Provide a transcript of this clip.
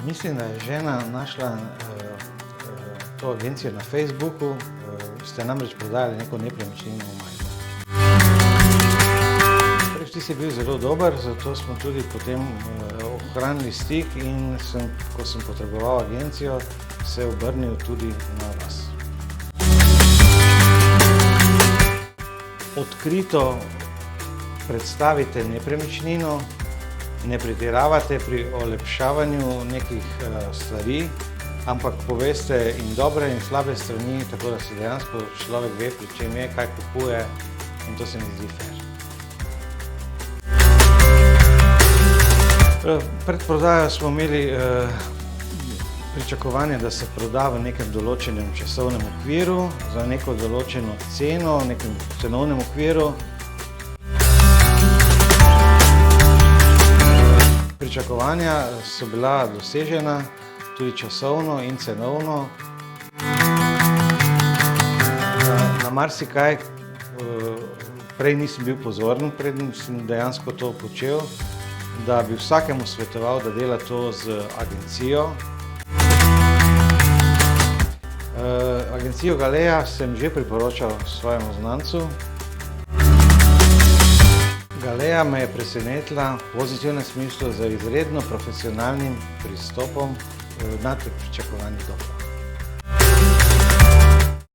Mislim, da je žena našla to agencijo na Facebooku, ste namreč prodajali neko nepremičnino v Mariboru. Vtis je bil zelo dober, zato smo tudi potem ohranili stik in ko sem potreboval agencijo, se obrnil tudi na vas. Odkrito predstavite nepremičnino, ne pretiravate pri olepšavanju nekih stvari, ampak poveste in dobre in slabe strani, tako da se dejansko človek ve, pri čem je, kaj kupuje, in to se mi zdi fair. Pred prodajo smo imeli pričakovanje, da se proda v nekem določenem časovnem okviru, za neko določeno ceno, v nekem cenovnem okviru. Pričakovanja so bila dosežena, tudi časovno in cenovno. Na marsikaj prej nisem bil pozoren, preden sem dejansko to počel, da bi vsakemu svetoval, da dela to z agencijo. Agencijo Galea sem že priporočal svojemu znancu. Galea me je presenetila v pozitivnem smislu z izredno profesionalnim pristopom, nad pričakovanji dobro.